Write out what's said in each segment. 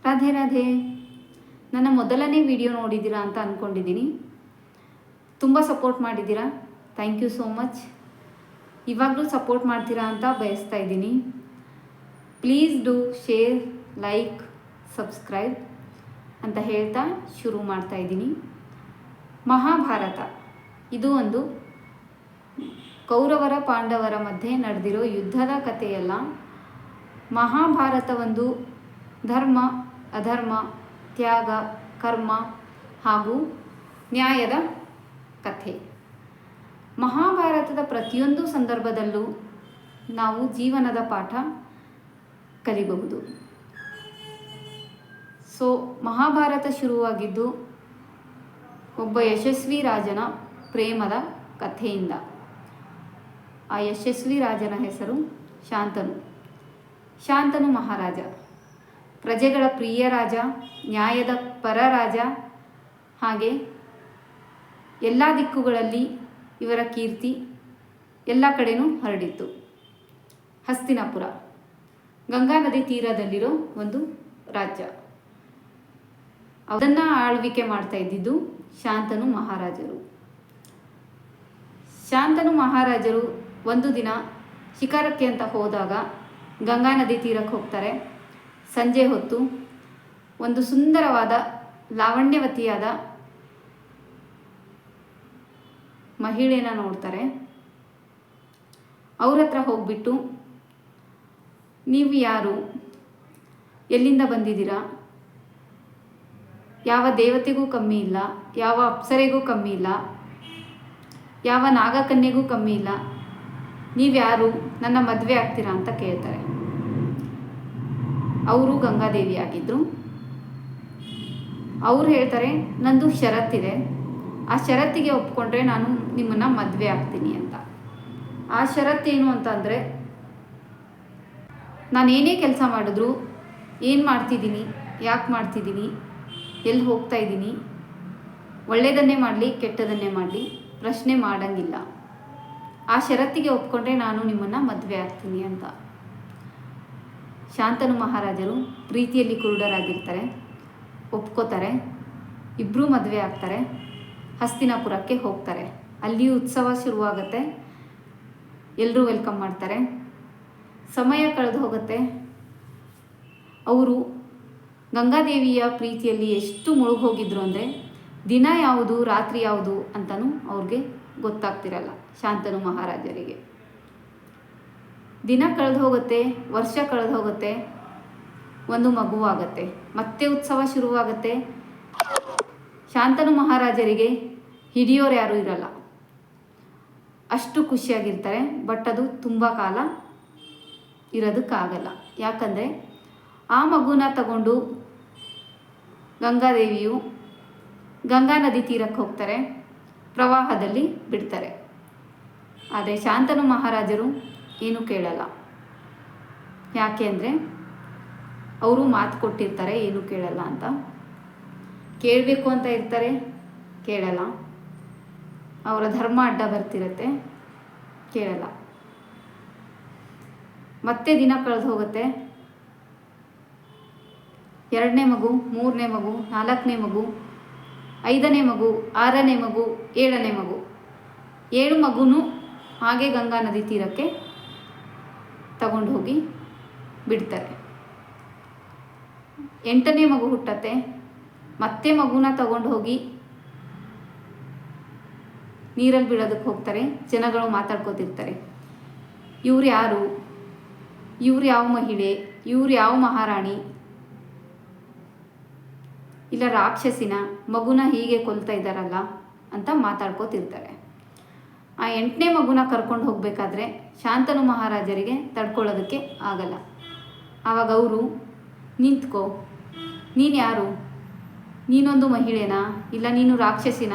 ರಾಧೆ ರಾಧೆ. ನನ್ನ ಮೊದಲನೇ ವಿಡಿಯೋ ನೋಡಿದ್ದೀರಾ ಅಂತ ಅಂದ್ಕೊಂಡಿದ್ದೀನಿ. ತುಂಬ ಸಪೋರ್ಟ್ ಮಾಡಿದ್ದೀರಾ, ಥ್ಯಾಂಕ್ ಯು ಸೋ ಮಚ್. ಇವಾಗಲೂ ಸಪೋರ್ಟ್ ಮಾಡ್ತೀರಾ ಅಂತ ಬಯಸ್ತಾ ಇದ್ದೀನಿ. Please do share, like, subscribe ಅಂತ ಹೇಳ್ತಾ ಶುರು ಮಾಡ್ತಾ ಇದ್ದೀನಿ. ಮಹಾಭಾರತ ಇದು ಒಂದು ಕೌರವರ ಪಾಂಡವರ ಮಧ್ಯೆ ನಡೆದಿರೋ ಯುದ್ಧದ ಕಥೆಯಲ್ಲ. ಮಹಾಭಾರತ ಒಂದು ಧರ್ಮ, ಅಧರ್ಮ, ತ್ಯಾಗ, ಕರ್ಮ ಹಾಗೂ ನ್ಯಾಯದ ಕಥೆ. ಮಹಾಭಾರತದ ಪ್ರತಿಯೊಂದು ಸಂದರ್ಭದಲ್ಲೂ ನಾವು ಜೀವನದ ಪಾಠ ಕಲಿಬಹುದು. ಮಹಾಭಾರತ ಶುರುವಾಗಿದ್ದು ಒಬ್ಬ ಯಶಸ್ವಿ ರಾಜನ ಪ್ರೇಮದ ಕಥೆಯಿಂದ. ಆ ಯಶಸ್ವಿ ರಾಜನ ಹೆಸರು ಶಾಂತನು. ಶಾಂತನು ಮಹಾರಾಜ, ಪ್ರಜೆಗಳ ಪ್ರಿಯ ರಾಜ, ನ್ಯಾಯದ ಪರ ರಾಜ. ಹಾಗೆ ಎಲ್ಲ ದಿಕ್ಕುಗಳಲ್ಲಿ ಇವರ ಕೀರ್ತಿ ಎಲ್ಲ ಕಡೆನೂ ಹರಡಿತ್ತು. ಹಸ್ತಿನಾಪುರ ಗಂಗಾ ನದಿ ತೀರದಲ್ಲಿರೋ ಒಂದು ರಾಜ್ಯ. ಅದನ್ನು ಆಳ್ವಿಕೆ ಮಾಡ್ತಾ ಇದ್ದಿದ್ದು ಶಾಂತನು ಮಹಾರಾಜರು. ಶಾಂತನು ಮಹಾರಾಜರು ಒಂದು ದಿನ ಶಿಕಾರಕ್ಕೆ ಅಂತ ಹೋದಾಗ ಗಂಗಾ ನದಿ ತೀರಕ್ಕೆ ಹೋಗ್ತಾರೆ. ಸಂಜೆ ಹೊತ್ತು ಒಂದು ಸುಂದರವಾದ ಲಾವಣ್ಯವತಿಯಾದ ಮಹಿಳೆನ ನೋಡ್ತಾರೆ. ಅವ್ರ ಹತ್ರ ಹೋಗ್ಬಿಟ್ಟು, ನೀವು ಯಾರು, ಎಲ್ಲಿಂದ ಬಂದಿದ್ದೀರಾ, ಯಾವ ದೇವತೆಗೂ ಕಮ್ಮಿ ಇಲ್ಲ, ಯಾವ ಅಪ್ಸರೆಗೂ ಕಮ್ಮಿ ಇಲ್ಲ, ಯಾವ ನಾಗಕನ್ಯೆಗೂ ಕಮ್ಮಿ ಇಲ್ಲ, ನೀವ್ಯಾರು, ನನ್ನ ಮದುವೆ ಆಗ್ತೀರಾ ಅಂತ ಕೇಳ್ತಾರೆ. ಅವರು ಗಂಗಾದೇವಿ ಆಗಿದ್ದರು. ಅವ್ರು ಹೇಳ್ತಾರೆ, ನಂದು ಷರತ್ತಿದೆ, ಆ ಷರತ್ತಿಗೆ ಒಪ್ಕೊಂಡ್ರೆ ನಾನು ನಿಮ್ಮನ್ನು ಮದುವೆ ಆಗ್ತೀನಿ ಅಂತ. ಆ ಷರತ್ತೇನು ಅಂತಂದರೆ, ನಾನೇನೇ ಕೆಲಸ ಮಾಡಿದ್ರು, ಏನು ಮಾಡ್ತಿದ್ದೀನಿ, ಯಾಕೆ ಮಾಡ್ತಿದ್ದೀನಿ, ಎಲ್ಲಿ ಹೋಗ್ತಾ ಇದ್ದೀನಿ, ಒಳ್ಳೆಯದನ್ನೇ ಮಾಡಲಿ ಕೆಟ್ಟದನ್ನೇ ಮಾಡಲಿ ಪ್ರಶ್ನೆ ಮಾಡೋಂಗಿಲ್ಲ. ಆ ಷರತ್ತಿಗೆ ಒಪ್ಕೊಂಡ್ರೆ ನಾನು ನಿಮ್ಮನ್ನು ಮದುವೆ ಆಗ್ತೀನಿ ಅಂತ. ಶಾಂತನು ಮಹಾರಾಜರು ಪ್ರೀತಿಯಲ್ಲಿ ಕುರುಡರಾಗಿರ್ತಾರೆ, ಒಪ್ಕೋತಾರೆ. ಇಬ್ಬರೂ ಮದುವೆ ಆಗ್ತಾರೆ. ಹಸ್ತಿನಾಪುರಕ್ಕೆ ಹೋಗ್ತಾರೆ. ಅಲ್ಲಿ ಉತ್ಸವ ಶುರುವಾಗುತ್ತೆ. ಎಲ್ಲರೂ ವೆಲ್ಕಮ್ ಮಾಡ್ತಾರೆ. ಸಮಯ ಕಳೆದು ಹೋಗುತ್ತೆ. ಅವರು ಗಂಗಾದೇವಿಯ ಪ್ರೀತಿಯಲ್ಲಿ ಎಷ್ಟು ಮುಳುಗೋಗಿದ್ರು ಅಂದರೆ ದಿನ ಯಾವುದು ರಾತ್ರಿ ಯಾವುದು ಅಂತಲೂ ಅವ್ರಿಗೆ ಗೊತ್ತಾಗ್ತಿರಲ್ಲ. ಶಾಂತನು ಮಹಾರಾಜರಿಗೆ ದಿನ ಕಳೆದು ಹೋಗುತ್ತೆ, ವರ್ಷ ಕಳೆದು ಹೋಗುತ್ತೆ, ಒಂದು ಮಗುವಾಗತ್ತೆ, ಮತ್ತೆ ಉತ್ಸವ ಶುರುವಾಗುತ್ತೆ. ಶಾಂತನು ಮಹಾರಾಜರಿಗೆ ಹಿಡಿಯೋರು ಯಾರೂ ಇರಲ್ಲ, ಅಷ್ಟು ಖುಷಿಯಾಗಿರ್ತಾರೆ. ಬಟ್ ಅದು ತುಂಬ ಕಾಲ ಇರೋದಕ್ಕಾಗಲ್ಲ. ಯಾಕಂದರೆ ಆ ಮಗುನ ತಗೊಂಡು ಗಂಗಾದೇವಿಯು ಗಂಗಾ ನದಿ ತೀರಕ್ಕೆ ಹೋಗ್ತಾರೆ, ಪ್ರವಾಹದಲ್ಲಿ ಬಿಡ್ತಾರೆ. ಆದರೆ ಶಾಂತನು ಮಹಾರಾಜರು ಏನೂ ಕೇಳಲ್ಲ. ಯಾಕೆ ಅಂದರೆ ಅವರು ಮಾತು ಕೊಟ್ಟಿರ್ತಾರೆ ಏನೂ ಕೇಳಲ್ಲ ಅಂತ. ಕೇಳಬೇಕು ಅಂತ ಇರ್ತಾರೆ, ಕೇಳಲ್ಲ. ಅವರ ಧರ್ಮ ಅಡ್ಡ ಬರ್ತಿರತ್ತೆ, ಕೇಳಲ್ಲ. ಮತ್ತೆ ದಿನ ಕಳೆದು ಹೋಗುತ್ತೆ. 2ನೇ ಮಗು, 3ನೇ ಮಗು, 4ನೇ ಮಗು, 5ನೇ ಮಗು, 6ನೇ ಮಗು, 7ನೇ ಮಗು. 7 ಮಗುನೂ ಹಾಗೆ ಗಂಗಾ ನದಿ ತೀರಕ್ಕೆ ತಗೊಂಡು ಹೋಗಿ ಬಿಡ್ತಾರೆ. 8ನೇ ಮಗು ಹುಟ್ಟತ್ತೆ. ಮತ್ತೆ ಮಗುನ ತಗೊಂಡು ಹೋಗಿ ನೀರಲ್ಲಿ ಬಿಡೋದಕ್ಕೆ ಹೋಗ್ತಾರೆ. ಜನಗಳು ಮಾತಾಡ್ಕೋತಿರ್ತಾರೆ, ಇವ್ರು ಯಾರು, ಇವ್ರು ಯಾವ ಮಹಿಳೆ, ಇವ್ರು ಯಾವ ಮಹಾರಾಣಿ, ಇಲ್ಲ ರಾಕ್ಷಸಿನ, ಮಗುನ ಹೀಗೆ ಕೊಲ್ತಾ ಇದ್ದಾರಲ್ಲ ಅಂತ ಮಾತಾಡ್ಕೋತಿರ್ತಾರೆ. ಆ 8ನೇ ಮಗುನ ಕರ್ಕೊಂಡು ಹೋಗಬೇಕಾದ್ರೆ ಶಾಂತನು ಮಹಾರಾಜರಿಗೆ ತಡ್ಕೊಳ್ಳೋದಕ್ಕೆ ಆಗಲ್ಲ. ಆವಾಗ ಅವರು, ನಿಂತ್ಕೋ, ನೀನು ಯಾರು, ನೀನೊಂದು ಮಹಿಳೆನಾ, ಇಲ್ಲ ನೀನು ರಾಕ್ಷಸಿನ,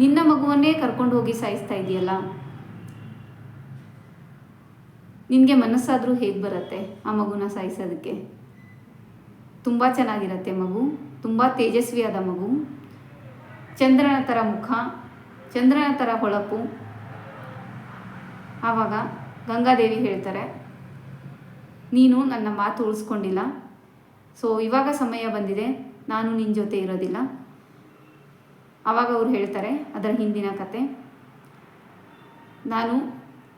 ನಿನ್ನ ಮಗುವನ್ನೇ ಕರ್ಕೊಂಡು ಹೋಗಿ ಸಾಯಿಸ್ತಾ ಇದೆಯಲ್ಲ, ನಿನಗೆ ಮನಸ್ಸಾದರೂ ಹೇಗೆ ಬರುತ್ತೆ ಆ ಮಗುನ ಸಾಯಿಸೋದಕ್ಕೆ? ತುಂಬ ಚೆನ್ನಾಗಿರುತ್ತೆ ಮಗು, ತುಂಬ ತೇಜಸ್ವಿಯಾದ ಮಗು, ಚಂದ್ರನ ಥರ ಮುಖ, ಚಂದ್ರನ ಥರ ಹೊಳಪು. ಆವಾಗ ಗಂಗಾದೇವಿ ಹೇಳ್ತಾರೆ, ನೀನು ನನ್ನ ಮಾತು ಉಳಿಸ್ಕೊಂಡಿಲ್ಲ, ಸೊ ಇವಾಗ ಸಮಯ ಬಂದಿದೆ, ನಾನು ನಿನ್ನ ಜೊತೆ ಇರೋದಿಲ್ಲ. ಆವಾಗ ಅವ್ರು ಹೇಳ್ತಾರೆ ಅದರ ಹಿಂದಿನ ಕತೆ. ನಾನು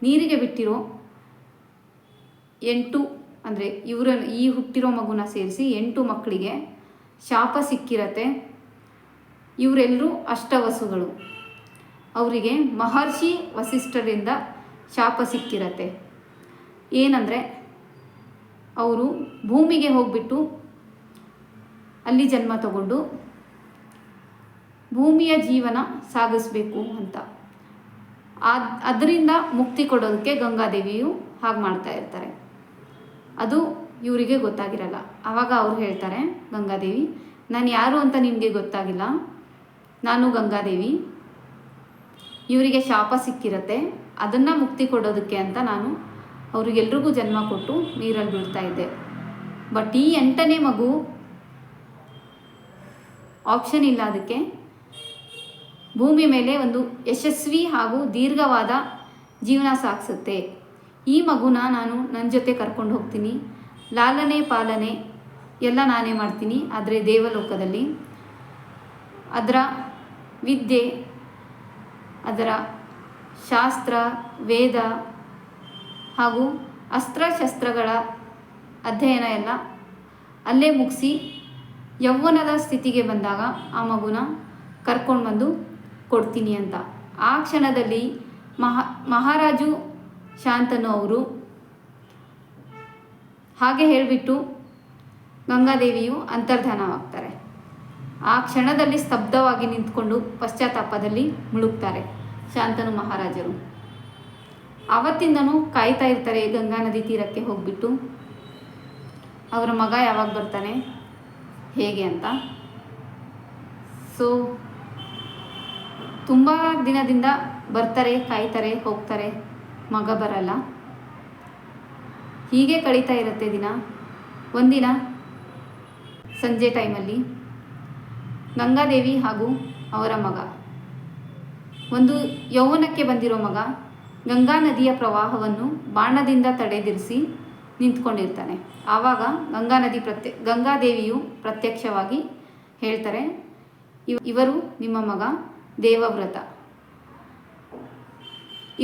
ನೀರಿಗೆ ಬಿಟ್ಟಿರೋ 8 ಅಂದರೆ ಈ ಹುಟ್ಟಿರೋ ಮಗುನ ಸೇರಿಸಿ 8 ಮಕ್ಕಳಿಗೆ ಶಾಪ ಸಿಕ್ಕಿರತ್ತೆ. ಇವರೆಲ್ಲರೂ ಅಷ್ಟವಸುಗಳು. ಅವರಿಗೆ ಮಹರ್ಷಿ ವಸಿಷ್ಠರಿಂದ ಶಾಪ ಸಿಕ್ಕಿರತ್ತೆ. ಏನಂದರೆ ಅವರು ಭೂಮಿಗೆ ಹೋಗಿಬಿಟ್ಟು ಅಲ್ಲಿ ಜನ್ಮ ತಗೊಂಡು ಭೂಮಿಯ ಜೀವನ ಸಾಗಿಸ್ಬೇಕು ಅಂತ. ಅದರಿಂದ ಮುಕ್ತಿ ಕೊಡೋದಕ್ಕೆ ಗಂಗಾದೇವಿಯು ಹಾಗೆ ಮಾಡ್ತಾ ಇರ್ತಾರೆ. ಅದು ಇವರಿಗೆ ಗೊತ್ತಾಗಿರಲ್ಲ. ಆವಾಗ ಅವ್ರು ಹೇಳ್ತಾರೆ, ಗಂಗಾದೇವಿ, ನಾನು ಯಾರು ಅಂತ ನಿಮಗೆ ಗೊತ್ತಾಗಿಲ್ಲ, ನಾನು ಗಂಗಾದೇವಿ. ಇವರಿಗೆ ಶಾಪ ಸಿಕ್ಕಿರತ್ತೆ, ಅದನ್ನು ಮುಕ್ತಿ ಕೊಡೋದಕ್ಕೆ ಅಂತ ನಾನು ಅವರಿಗೆಲ್ರಿಗೂ ಜನ್ಮ ಕೊಟ್ಟು ನೀರಲ್ಲಿ ಬಿಡ್ತಾ ಇದ್ದೆ. ಬಟ್ ಈ 8ನೇ ಮಗು ಆಪ್ಷನ್ ಇಲ್ಲ, ಅದಕ್ಕೆ ಭೂಮಿ ಮೇಲೆ ಒಂದು ಯಶಸ್ವಿ ಹಾಗೂ ದೀರ್ಘವಾದ ಜೀವನ ಸಾಗಿಸುತ್ತೆ. ಈ ಮಗುನ ನಾನು ನನ್ನ ಜೊತೆ ಕರ್ಕೊಂಡು ಹೋಗ್ತೀನಿ, ಲಾಲನೆ ಪಾಲನೆ ಎಲ್ಲ ನಾನೇ ಮಾಡ್ತೀನಿ. ಆದರೆ ದೇವಲೋಕದಲ್ಲಿ ಅದರ ವಿದ್ಯೆ, ಅದರ ಶಾಸ್ತ್ರ, ವೇದ ಹಾಗೂ ಅಸ್ತ್ರಶಸ್ತ್ರಗಳ ಅಧ್ಯಯನ ಎಲ್ಲ ಅಲ್ಲೇ ಮುಗಿಸಿ ಯೌವನದ ಸ್ಥಿತಿಗೆ ಬಂದಾಗ ಆ ಮಗುನ ಕರ್ಕೊಂಡು ಬಂದು ಕೊಡ್ತೀನಿ ಅಂತ. ಆ ಕ್ಷಣದಲ್ಲಿ ಮಹಾರಾಜು ಶಾಂತನು ಅವರು ಹಾಗೆ ಹೇಳಿಬಿಟ್ಟು ಗಂಗಾದೇವಿಯು ಅಂತರ್ಧಾನವಾಗ್ತಾರೆ. ಆ ಕ್ಷಣದಲ್ಲಿ ಸ್ತಬ್ಧವಾಗಿ ನಿಂತ್ಕೊಂಡು ಪಶ್ಚಾತ್ತಾಪದಲ್ಲಿ ಮುಳುಗ್ತಾರೆ ಶಾಂತನು ಮಹಾರಾಜರು. ಆವತ್ತಿಂದನೂ ಕಾಯ್ತಾ ಇರ್ತಾರೆ ಗಂಗಾ ನದಿ ತೀರಕ್ಕೆ ಹೋಗಿಬಿಟ್ಟು ಅವರ ಮಗ ಯಾವಾಗ ಬರ್ತಾನೆ ಹೇಗೆ ಅಂತ. ಸೊ ತುಂಬ ದಿನದಿಂದ ಬರ್ತಾರೆ, ಕಾಯ್ತಾರೆ, ಹೋಗ್ತಾರೆ, ಮಗ ಬರಲ್ಲ. ಹೀಗೆ ಕಳೀತಾ ಇರುತ್ತೆ ದಿನ. ಒಂದಿನ ಸಂಜೆ ಟೈಮಲ್ಲಿ ಗಂಗಾದೇವಿ ಹಾಗೂ ಅವರ ಮಗ, ಒಂದು ಯೌವನಕ್ಕೆ ಬಂದಿರೋ ಮಗ, ಗಂಗಾ ನದಿಯ ಪ್ರವಾಹವನ್ನು ಬಾಣದಿಂದ ತಡೆದಿರಿಸಿ ನಿಂತ್ಕೊಂಡಿರ್ತಾನೆ. ಆವಾಗ ಗಂಗಾದೇವಿಯು ಪ್ರತ್ಯಕ್ಷವಾಗಿ ಹೇಳ್ತಾರೆ, ಇವರು ನಿಮ್ಮ ಮಗ ದೇವವ್ರತ,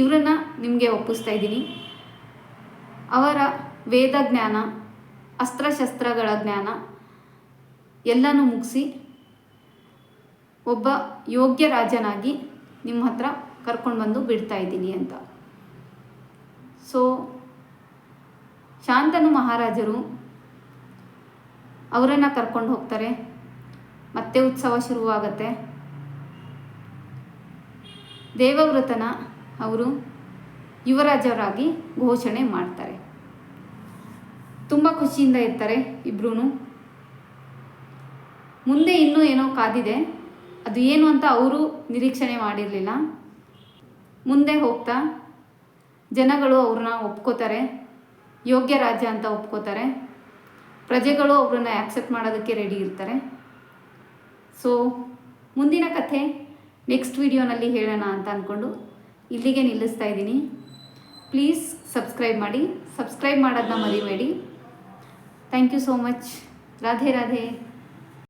ಇವರನ್ನು ನಿಮಗೆ ಒಪ್ಪಿಸ್ತಾ ಇದ್ದೀನಿ. ಅವರ ವೇದ ಜ್ಞಾನ, ಅಸ್ತ್ರಶಸ್ತ್ರಗಳ ಜ್ಞಾನ ಎಲ್ಲನೂ ಮುಗಿಸಿ ಒಬ್ಬ ಯೋಗ್ಯ ರಾಜನಾಗಿ ನಿಮ್ಮ ಹತ್ರ ಕರ್ಕೊಂಡು ಬಂದು ಬಿಡ್ತಾ ಇದ್ದೀನಿ ಅಂತ. ಸೊ ಶಾಂತನು ಮಹಾರಾಜರು ಅವರನ್ನು ಕರ್ಕೊಂಡು ಹೋಗ್ತಾರೆ. ಮತ್ತೆ ಉತ್ಸವ ಶುರುವಾಗತ್ತೆ. ದೇವವ್ರತನ ಅವರು ಯುವರಾಜರಾಗಿ ಘೋಷಣೆ ಮಾಡ್ತಾರೆ. ತುಂಬ ಖುಷಿಯಿಂದ ಇರ್ತಾರೆ ಇಬ್ಬರೂ. ಮುಂದೆ ಇನ್ನೂ ಏನೋ ಕಾದಿದೆ, ಅದು ಏನು ಅಂತ ಅವರು ನಿರೀಕ್ಷಣೆ ಮಾಡಿರಲಿಲ್ಲ. ಮುಂದೆ ಹೋಗ್ತಾ ಜನಗಳು ಅವ್ರನ್ನ ಒಪ್ಕೋತಾರೆ, ಯೋಗ್ಯ ರಾಜ್ಯ ಅಂತ ಒಪ್ಕೋತಾರೆ. ಪ್ರಜೆಗಳು ಅವ್ರನ್ನ ಆ್ಯಕ್ಸೆಪ್ಟ್ ಮಾಡೋದಕ್ಕೆ ರೆಡಿ ಇರ್ತಾರೆ. ಸೊ ಮುಂದಿನ ಕಥೆ ನೆಕ್ಸ್ಟ್ ವಿಡಿಯೋನಲ್ಲಿ ಹೇಳೋಣ ಅಂತ ಅಂದ್ಕೊಂಡು ಇಲ್ಲಿಗೆ ನಿಲ್ಲಿಸ್ತಾ ಇದ್ದೀನಿ. ಪ್ಲೀಸ್ ಸಬ್ಸ್ಕ್ರೈಬ್ ಮಾಡಿ, ಸಬ್ಸ್ಕ್ರೈಬ್ ಮಾಡೋದನ್ನ ಮರಿಬೇಡಿ. Thank you so much. Radhe Radhe.